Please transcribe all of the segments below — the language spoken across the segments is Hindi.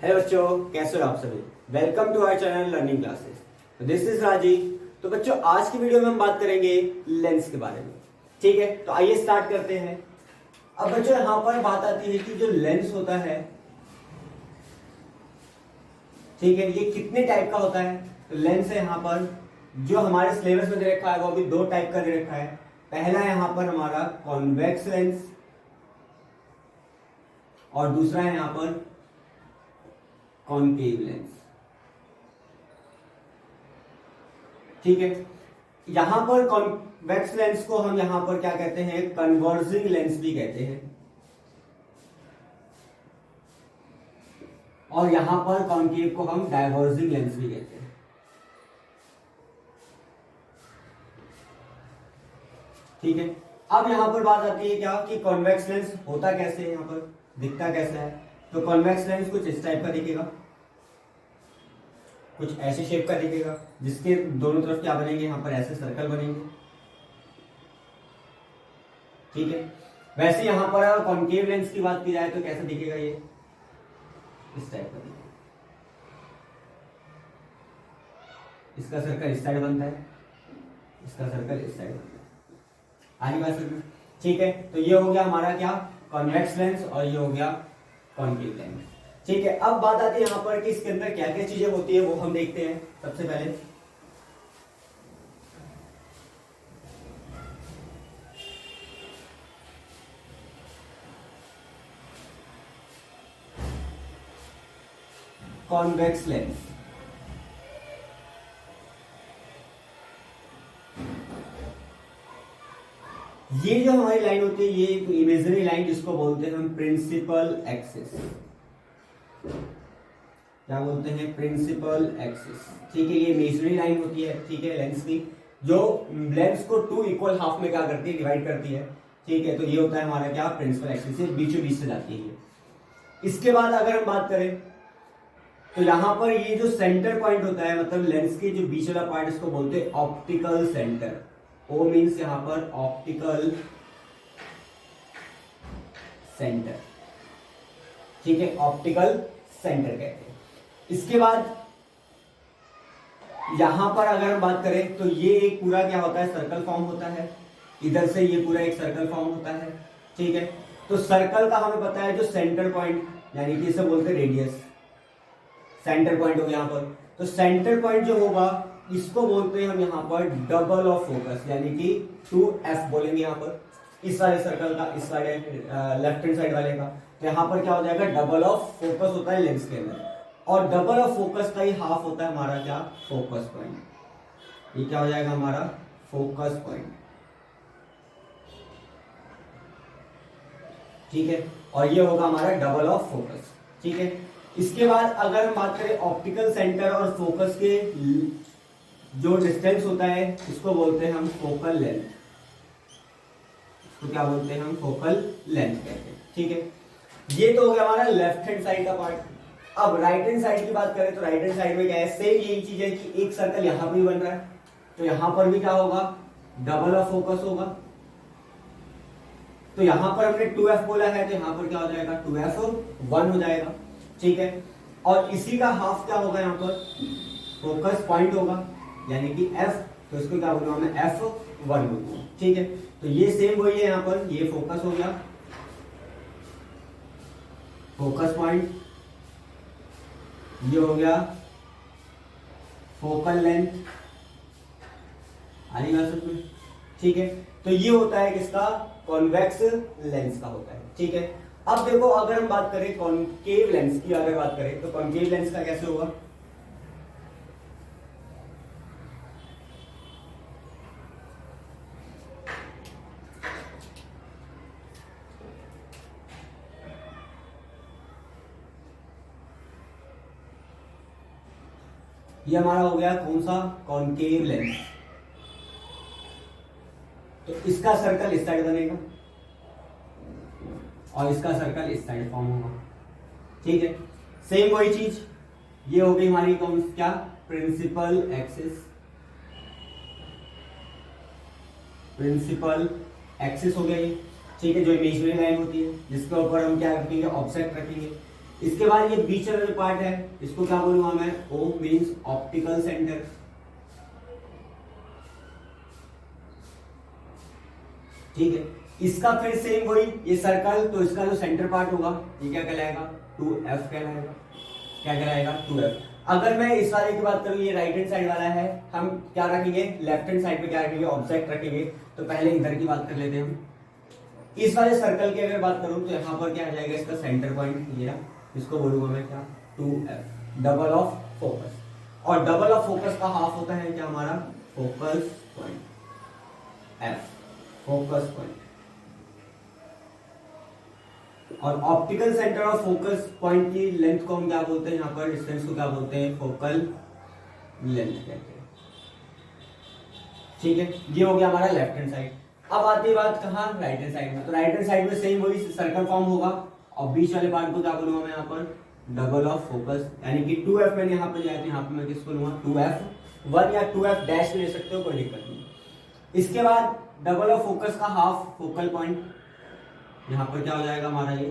हेलो बच्चों, कैसे हो आप सभी। Welcome to our channel learning classes. This is Rajiv. तो बच्चों, आज की वीडियो में हम बात करेंगे लेंस के बारे में। ठीक है, तो आइए स्टार्ट करते हैं। अब बच्चों, यहां पर बात आती है कि जो लेंस होता है, ठीक है, ये कितने टाइप का होता है। तो लेंस है यहाँ पर, जो हमारे सिलेबस में दे रखा है वो अभी दो टाइप का दे रखा है। पहला यहाँ पर हमारा कॉन्वेक्स लेंस और दूसरा है यहाँ पर कॉनकेव लेंस। ठीक है, यहां पर कॉन्वेक्स लेंस को हम यहां पर क्या कहते हैं, कन्वर्जिंग लेंस भी कहते हैं, और यहां पर कॉनकेव को हम डाइवर्जिंग लेंस भी कहते हैं। ठीक है, अब यहां पर बात आती है क्या कि कॉन्वेक्स लेंस होता कैसे है, यहां पर दिखता कैसा है। तो कॉन्वेक्स लेंस कुछ इस टाइप का दिखेगा, कुछ ऐसे शेप का दिखेगा, जिसके दोनों तरफ क्या बनेंगे, यहां पर ऐसे सर्कल बनेंगे। ठीक है, वैसे यहां पर अगर कॉनकेव लेंस की बात की जाए तो कैसा दिखेगा, ये इस टाइप का दिखेगा। इसका सर्कल इस साइड बनता है, इसका सर्कल इस साइड बनता है। आगे बात समझ। ठीक है, तो ये हो गया हमारा क्या, कॉन्वेक्स लेंस, और ये हो गया कॉनकेव लेंस। ठीक है, अब बात आती है यहां पर कि इसके अंदर क्या क्या चीजें होती है, वो हम देखते हैं। सबसे पहले कॉन्वेक्स लेंस। ये जो हमारी लाइन होती है, ये एक इमेजिनरी लाइन जिसको बोलते हैं हम प्रिंसिपल एक्सिस। क्या बोलते हैं, प्रिंसिपल एक्सिस। ठीक है, ये इमेजिनरी लाइन होती है, ठीक है, लेंस की, जो लेंस को टू इक्वल हाफ में क्या करती है, डिवाइड करती है। ठीक है, तो ये होता है हमारा क्या, प्रिंसिपल एक्सिस, से बीचों बीच से जाती है। इसके बाद अगर हम बात करें तो यहां पर ये जो सेंटर पॉइंट होता है, मतलब लेंस के जो बीच वाला पार्ट, इसको बोलते हैं ऑप्टिकल सेंटर। ओ मीन्स यहां पर ऑप्टिकल सेंटर। ठीक है, ऑप्टिकल सेंटर कहते हैं। इसके बाद यहां पर अगर हम बात करें तो ये एक पूरा क्या होता है, सर्कल फॉर्म होता है। इधर से ये पूरा एक सर्कल फॉर्म होता है। ठीक है, तो सर्कल का हमें पता है जो सेंटर पॉइंट, यानी कि इसे बोलते हैं रेडियस, सेंटर पॉइंट हो गया यहां पर। तो सेंटर पॉइंट जो होगा, इसको बोलते हैं हम यहां पर डबल ऑफ फोकस, यानी कि 2f बोलेंगे यहां पर, इस वाले सर्कल का, इस वाले लेफ्ट हैंड साइड वाले का। तो यहां पर क्या हो जाएगा, डबल ऑफ फोकस होता है लेंस के अंदर, और डबल ऑफ फोकस का ही हाफ होता है हमारा क्या, फोकस पॉइंट। ये क्या हो जाएगा हमारा फोकस पॉइंट। ठीक है, और ये होगा हमारा डबल ऑफ फोकस। ठीक है, इसके बाद अगर हम बात करें ऑप्टिकल सेंटर और फोकस के जो डिस्टेंस होता है, इसको बोलते हैं हम फोकल लेंथ। इसको क्या बोलते हैं हम, फोकल लेंथ कहते हैं। ठीक है, ये तो हो गया हमारा लेफ्ट हैंड साइड का पार्ट। अब राइट हैंड साइड की बात करें तो राइट हैंड साइड में क्या है, सेम यही चीज है कि एक सर्कल यहां पर भी बन रहा है, तो यहां पर भी क्या होगा, डबल ऑफ फोकस होगा। तो यहां पर हमने 2f बोला है, तो यहां पर क्या हो जाएगा, 2f 1 हो जाएगा। ठीक है, और इसी का हाफ क्या होगा, यहां पर फोकस पॉइंट होगा, यानी कि f, तो इसको क्या बोलूंगा मैं, f1 बोलूंगा। ठीक है, तो ये सेम वही है, यहां पर ये फोकस हो गया, फोकस पॉइंट, ये हो गया फोकल लेंथ। आनी बात समझ में। ठीक है, तो ये होता है किसका, कॉन्वेक्स लेंस का होता है। ठीक है, अब देखो अगर हम बात करें कॉनकेव लेंस की, अगर बात करें तो कॉनकेव लेंस का कैसे होगा। ये हमारा हो गया कौन सा, कॉनकेव लेंस। तो इसका सर्कल इस साइड बनेगा और इसका सर्कल इस साइड फॉर्म होगा। ठीक है, सेम वही चीज, ये हो गई हमारी कौन क्या, प्रिंसिपल एक्सिस। प्रिंसिपल एक्सिस हो गया ये। ठीक है, जो इमेजिनरी लाइन होती है, जिसके ऊपर हम क्या रखेंगे, ऑब्जेक्ट रखेंगे। इसके बाद ये बीच वाला जो पार्ट है इसको क्या बोलूंगा मैं, ओ मीन्स ऑप्टिकल सेंटर। ठीक है, इसका फिर सेम वही, ये सर्कल, तो इसका जो सेंटर पार्ट होगा ये क्या कहलाएगा, 2f कहलाएगा। क्या कहलाएगा, 2f। अगर मैं इस वाले की बात करूं, ये राइट हैंड साइड वाला है, हम क्या रखेंगे, लेफ्ट हैंड साइड पे क्या रखेंगे, ऑब्जेक्ट रखेंगे। तो पहले इधर की बात कर लेते हैं हम। इस वाले सर्कल की अगर बात करूं तो यहाँ पर क्या आ जाएगा, इसका सेंटर पॉइंट ये रहा, इसको बोलूंगा मैं क्या, 2f, डबल ऑफ फोकस। और डबल ऑफ फोकस का हाफ होता है क्या हमारा, focus point, f, focus point. और optical centre of focus point की लेंथ को हम क्या बोलते हैं, यहाँ पर डिस्टेंस को क्या बोलते हैं, फोकल लेंथ कहते हैं। ठीक है, ये हो गया हमारा लेफ्ट हैंड साइड। अब आती है बात कहाँ, राइट हैंड साइड में। तो राइट हैंड साइड में सेम वही सर्कल फॉर्म होगा, और बीच वाले पार्ट को क्या बोलूंगा मैं यहाँ पर, डबल ऑफ फोकस, यानी कि 2f मैंने यहाँ पर लिया है, यहाँ पर मैं किसको लूंगा, 2f1 या 2f डैश ले सकते हो, कोई दिक्कत नहीं। इसके बाद डबल ऑफ फोकस का हाफ, फोकल पॉइंट, यहां पर क्या हो जाएगा हमारा, ये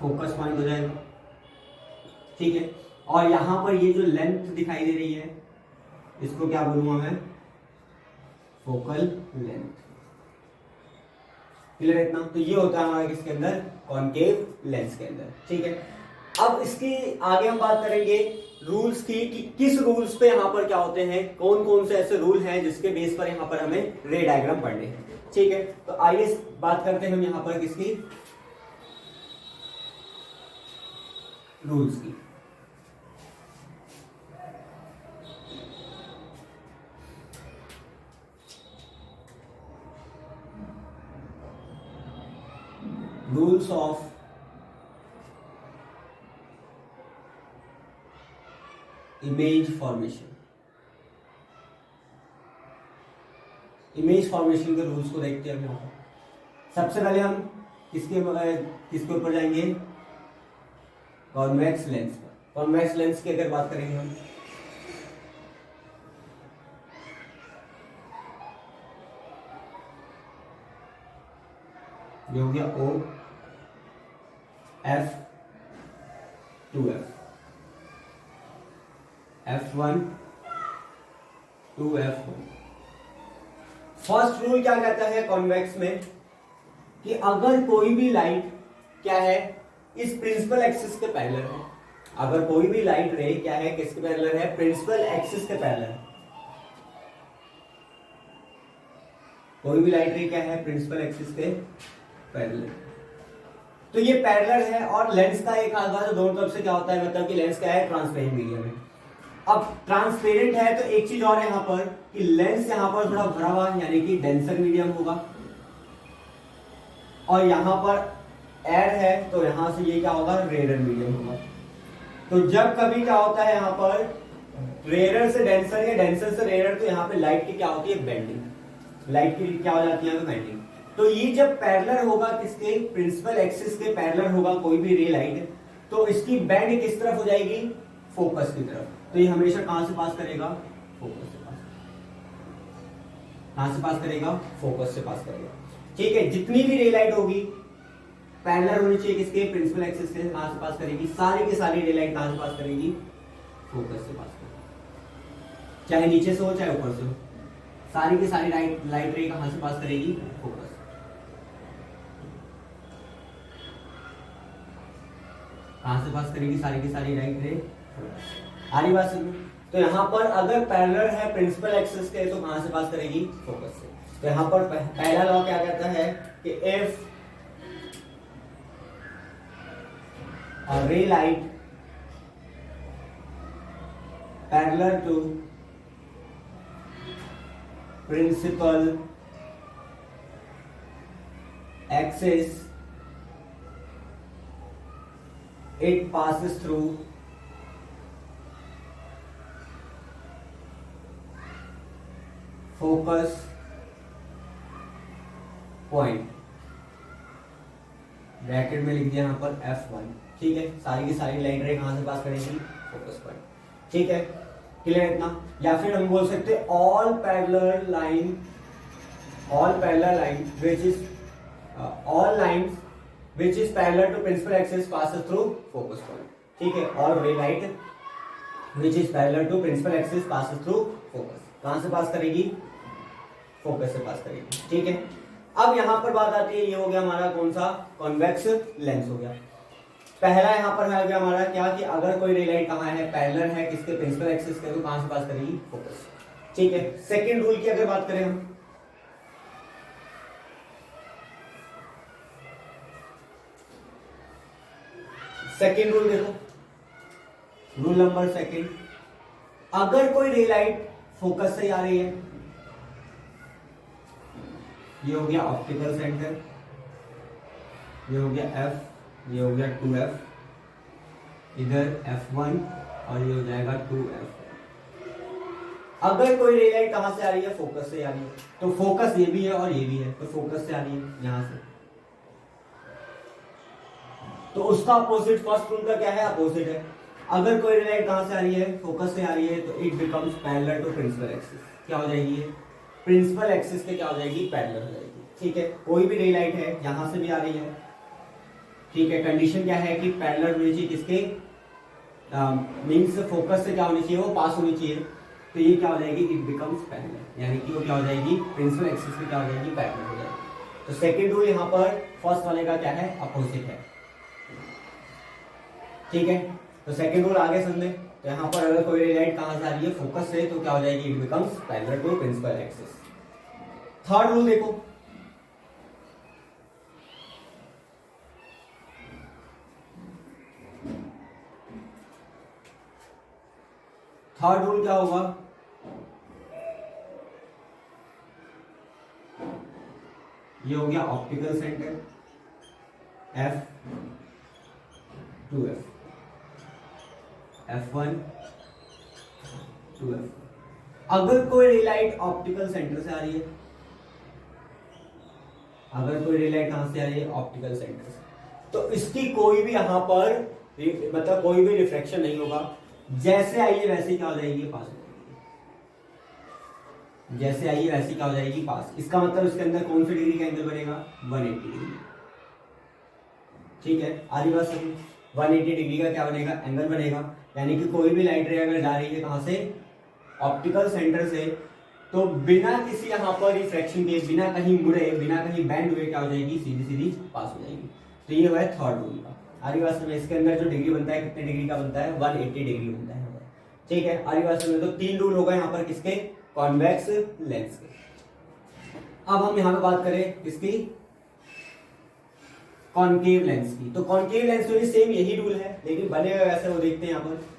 फोकस पॉइंट हो जाएगा। ठीक है, और यहां पर ये जो लेंथ दिखाई दे रही है इसको क्या बोलूंगा मैं, फोकल लेंथ। क्लियर है इतना? तो ये होता है हमारा किसके अंदर, कॉनकेव लेंस के अंदर। ठीक है, अब इसकी आगे हम बात करेंगे रूल्स की, कि किस रूल्स पे यहाँ पर क्या होते हैं, कौन कौन से ऐसे रूल हैं जिसके बेस पर यहाँ पर हमें रे डायग्राम पढ़ने हैं। ठीक है, तो आइए बात करते हैं हम यहाँ पर किसकी, रूल्स की। Rules of image formation. Image formation के रूल्स को देखते हैं हम। सबसे पहले हम किसके ऊपर जाएंगे, कॉन्वेक्स लेंस पर। कॉन्वेक्स लेंस की अगर बात करेंगे हम, ये हो गया O, F, 2F, F1, 2F1। First rule क्या कहता है कॉन्वेक्स में, कि अगर कोई भी लाइट क्या है, इस प्रिंसिपल एक्सिस के पैरेलल है। अगर कोई भी लाइट रे क्या है, किसके पैरेलल है, प्रिंसिपल एक्सिस के पैरेलल। कोई भी लाइट रे क्या है, प्रिंसिपल एक्सिस के पैरेलल। तो ये पैरेलल है, और लेंस का एक हाथ जो दोनों तरफ से क्या होता है, मतलब कि लेंस क्या है, ट्रांसपेरेंट मीडियम है। अब ट्रांसपेरेंट है तो एक चीज और है यहाँ पर, कि लेंस यहाँ पर थोड़ा भरा हुआ यानी कि डेंसर मीडियम होगा, और यहाँ पर एयर है तो यहाँ से ये क्या होगा, रेयर मीडियम होगा। तो जब कभी क्या होता है यहाँ पर रेयर से डेंसर या डेंसर से रेयर, तो यहाँ पे लाइट की क्या होती है, बेंडिंग। लाइट की क्या हो जाती है, बेंडिंग। तो ये जब पैरेलल होगा किसके, प्रिंसिपल एक्सिस के पैरेलल होगा कोई भी रे लाइट, तो इसकी बेंड किस तरफ हो जाएगी, फोकस की तरफ। तो ये हमेशा कहां से पास करेगा, फोकस से पास। कहां से पास करेगा, फोकस से पास करेगा। ठीक है, जितनी भी रे लाइट होगी पैरेलल होनी चाहिए किसके, प्रिंसिपल एक्सिस से। कहां से पास करेगी, सारी की सारी रे लाइट कहां से पास करेगी, फोकस से पास करेगी। चाहे नीचे से हो चाहे ऊपर से हो, सारी की सारी लाइट रे कहां से पास करेगी, फोकस। कहां से पास करेगी, सारी की सारी लाइट रे, आ रही बात समझ। तो यहाँ पर अगर पैरेलल है प्रिंसिपल एक्सिस के, तो कहां से पास करेगी, फोकस से। तो यहाँ पर पहला लॉ क्या कहता है कि if a ray light parallel to principal axis, it passes through focus point। Bracket में लिख दिया यहाँ पर F1। ठीक है, सारी की सारी लाइन रे कहां से पास करेगी, फोकस पॉइंट। ठीक है, क्लियर इतना? या फिर हम बोल सकते हैं all parallel line all parallel line which is all lines which is parallel to principal axis passes through focus point. ठीक है, और ray light which is parallel to principal axis passes through focus. कहां से पास करेगी? फोकस से पास करेगी। ठीक है, अब यहां पर बात आती है, ये हो गया हमारा कौन सा? कॉन्वेक्स लेंस हो गया। पहला यहां पर है गया हमारा क्या कि अगर कोई रे लाइट कहां है? पैरेलल है किसके? प्रिंसिपल एक्सिस के, तो कहां से पास करेगी? फोकस। ठीक है, सेकंड रूल की अगर बात करें हम, सेकंड रूल देखो, रूल नंबर सेकंड, अगर कोई रे लाइट फोकस से आ रही है, ये हो गया ऑप्टिकल सेंटर, ये हो गया F, ये हो गया 2F, इधर F1 और ये हो जाएगा 2F। अगर कोई रे लाइट कहां से आ रही है? फोकस से आ रही है, तो फोकस ये भी है और ये भी है, तो फोकस से आ रही है यहां से, तो उसका अपोजिट, फर्स्ट रूल का क्या है? अपोजिट है। अगर कोई रे लाइट कहां से आ रही है? फोकस से आ रही है, तो it becomes parallel to principal axis. क्या हो जाएगी ये? प्रिंसिपल एक्सिस के क्या हो जाएगी? पैरेलल हो जाएगी। ठीक है, कोई भी रे लाइट है यहां से भी आ रही है, ठीक है, कंडीशन क्या है कि पैरेलल होनी चाहिए किसके? मींस फोकस से क्या होनी चाहिए? वो पास होनी चाहिए, तो ये क्या हो जाएगी? इट बिकम्स पैरेलल, यानी कि वो क्या हो जाएगी? प्रिंसिपल एक्सिस में क्या हो जाएगी? पैरेलल हो जाएगी। तो सेकंड रूल यहाँ पर फर्स्ट वाले का क्या है? अपोजिट है। ठीक है, तो सेकंड रूल आगे समझे, तो यहाँ पर अगर कोई रे लाइट कहां से आ रही है? फोकस से, तो क्या हो जाएगी? It becomes parallel to principal axis. Third rule देखो, थर्ड रूल क्या होगा? ये हो गया optical centre F, 2F, F1, 2F। अगर कोई रे लाइट ऑप्टिकल सेंटर से आ रही है, अगर कोई रे लाइट कहां से आ रही है? ऑप्टिकल सेंटर से, तो इसकी कोई भी यहां पर मतलब कोई भी रिफ्लेक्शन नहीं होगा, जैसे आई है वैसे क्या हो जाएगी? पास हो जाएगी, जैसे आई है वैसी क्या हो जाएगी? पास। इसका मतलब इसके अंदर कौन सी डिग्री का एंगल बनेगा? 180 डिग्री। ठीक है, आधी बात समझ, 180 डिग्री का क्या बनेगा? एंगल बनेगा, यानी कि कोई भी लाइट रे अगर जा रही है कहां से? ऑप्टिकल सेंटर से, तो बिना किसी यहां पर रिफ्रैक्शन के, बिना कहीं मुड़े, बिना कहीं बेंड हुए क्या हो जाएगी? सीधी सीधी पास हो जाएगी। तो ये है थर्ड रूल का। आधी बात समझ, इसके अंदर जो डिग्री बनता है कितने डिग्री का बनता है? 180 डिग्री बनता है। ठीक है, आधी बात समझ, तो तीन रूल होगा यहाँ पर किसके? कॉन्वेक्स लेंस के। अब हम यहां पे बात करें किसकी? कॉनकेव लेंस की। तो कॉनकेव लेंस में भी सेम यही रूल है, लेकिन बनेगा वैसे वो देखते हैं यहां पर।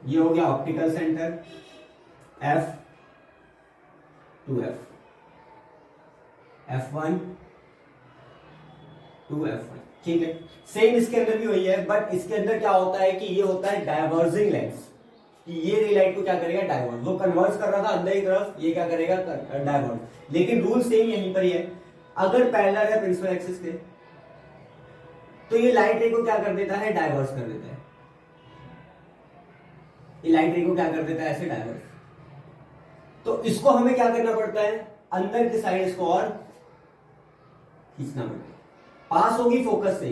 ये हो गया optical centre F, 2F, F1, 2F1। ठीक है, सेम इसके अंदर भी वही है, बट इसके अंदर क्या होता है कि ये होता है डाइवर्जिंग लेंस, कि ये रे लाइट को क्या करेगा? डाइवर्ज। वो कन्वर्स कर रहा था अंदर की तरफ, ये क्या करेगा? डाइवर्ज। लेकिन रूल सेम यहीं पर ही है। अगर पैरेलल है प्रिंसिपल एक्सिस के, तो ये लाइट रे को क्या कर देता है? डाइवर्स कर देता है। ये लाइट रे को क्या कर देता है? ऐसे डाइवर्स। तो इसको हमें क्या करना पड़ता है? अंदर की साइड इसको और खींचना पड़ता है। पास होगी फोकस से,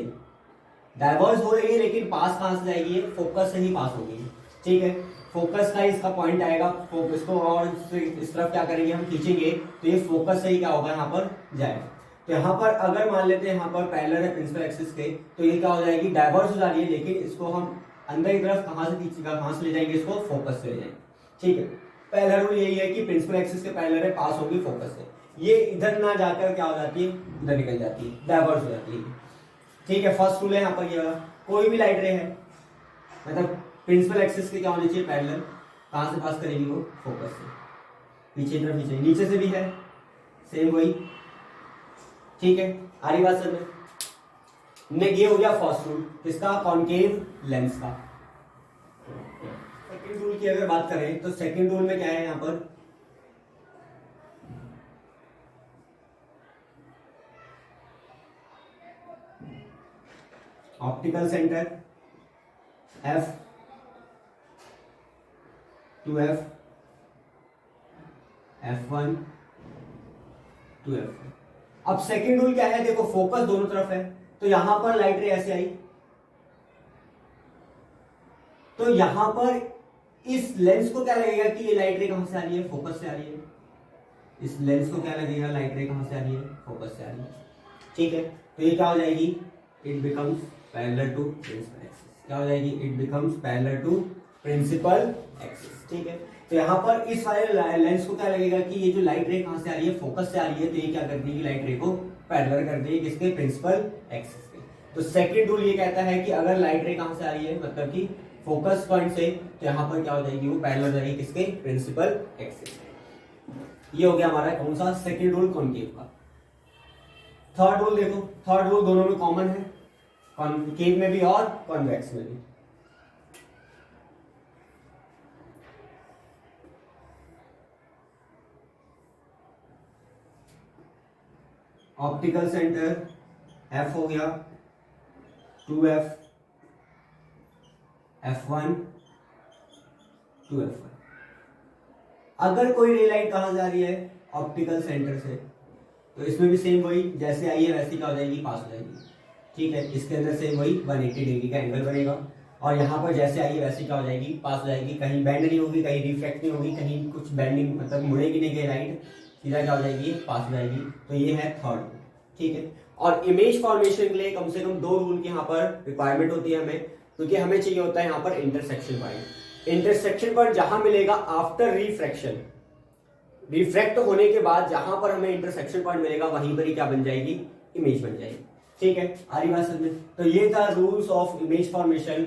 डाइवर्स हो रही है, लेकिन पास कहां से जाएगी? फोकस से ही पास होगी। ठीक है, फोकस का इसका पॉइंट आएगा, फोकस को और इस तरफ क्या करेंगे? हम खींचेंगे, तो ये फोकस से ही क्या होगा? यहाँ पर जाएगा। तो यहाँ पर अगर मान लेते हैं यहाँ पर पैरेलल है प्रिंसिपल एक्सिस के, तो ये क्या हो जाएगी? डाइवर्स हो जा रही है, लेकिन इसको हम अंदर की तरफ कहां से खींचेगा? कहां से ले जाएंगे? इसको फोकस से ले जाएंगे। ठीक है, पहला रूल यही है कि प्रिंसिपल एक्सिस के पैरेलल है, पास होगी फोकस से, ये इधर ना जाकर क्या हो जाती है? इधर निकल जाती है, डाइवर्स हो जाती है। ठीक है, फर्स्ट रूल है यहाँ पर ये वाला। कोई भी लाइट रे है, मतलब प्रिंसिपल एक्सिस के क्या होनी चाहिए? पैरेलल। कहां से पास करेगी वो? फोकस से। पीछे तरफ खींचे, नीचे से भी है सेम वही। ठीक है, आ रही बात समझ में? ये हो गया फर्स्ट रूल किसका? कॉनकेव लेंस का। सेकंड रूल की अगर बात करें, तो सेकंड रूल में क्या है? यहाँ पर optical centre F to F, F1 to F1। अब सेकेंड रूल क्या है, देखो फोकस दोनों तरफ है, तो यहां पर लाइट रे ऐसे आई, तो यहां पर इस लेंस को क्या लगेगा कि ये लाइट रे कहां से आ रही है, फोकस से आ रही है। इस लेंस को क्या लगेगा, लाइट रे कहां से आ रही है, फोकस से आ रही है। ठीक है, तो ये क्या हो जाएगी, it becomes parallel to principal axis. क्या हो जाएगी, it becomes parallel to principal axis. ठीक है, तो यहाँ पर इस वाले लेंस को क्या लगेगा कि ये जो लाइट रे कहां से आ रही है, फोकस से आ रही है, तो ये क्या कर देगी, लाइट रे को पैरेलल कर देगी किसके, प्रिंसिपल एक्सिस के। तो सेकंड रूल ये कहता है कि अगर लाइट रे कहां से आ रही है, मतलब कि फोकस पॉइंट से, तो यहाँ पर क्या हो जाएगी, वो पैरेलल रहेगी किसके, प्रिंसिपल एक्सिस। ये हो गया हमारा कौन सा, सेकंड रूल कॉनकेव का। थर्ड रूल देखो, थर्ड रूल दोनों में कॉमन है, कॉनकेव में भी और कॉन्वेक्स में भी। ऑप्टिकल सेंटर F हो गया, 2F, F1 टू F1। अगर कोई रे लाइट कहां जा रही है, ऑप्टिकल सेंटर से, तो इसमें भी सेम वही, जैसे आई है वैसी क्या हो जाएगी, पास हो जाएगी। ठीक है, इसके अंदर सेम वही 180 डिग्री का एंगल बनेगा, और यहाँ पर जैसे आई है वैसी क्या हो जाएगी, पास हो जाएगी। कहीं बेंड नहीं होगी, कहीं रिफ्लेक्ट नहीं होगी, कहीं कुछ बेंडिंग मतलब मुड़ेगी नहीं, गई लाइट सीधा क्या हो जाएगी, पास हो जाएगी। तो ये है थर्ड। ठीक है, और इमेज फॉर्मेशन के लिए कम से कम दो रूल की यहाँ पर रिक्वायरमेंट होती है हमें, क्योंकि हमें चाहिए होता है यहाँ पर इंटरसेक्शन पॉइंट। इंटरसेक्शन पॉइंट जहां मिलेगा आफ्टर रिफ्रैक्शन, रिफ्रैक्ट होने के बाद जहां पर हमें इंटरसेक्शन पॉइंट मिलेगा, वहीं पर ही क्या बन जाएगी, इमेज बन जाएगी। ठीक है, आ रही बात समझ में। तो ये था rules of image formation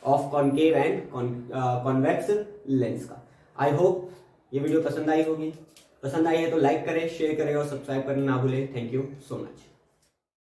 of concave and convex lens का। आई होप ये वीडियो पसंद आई होगी। पसंद आई है तो लाइक करें, शेयर करें और सब्सक्राइब करना ना भूलें। Thank you so much.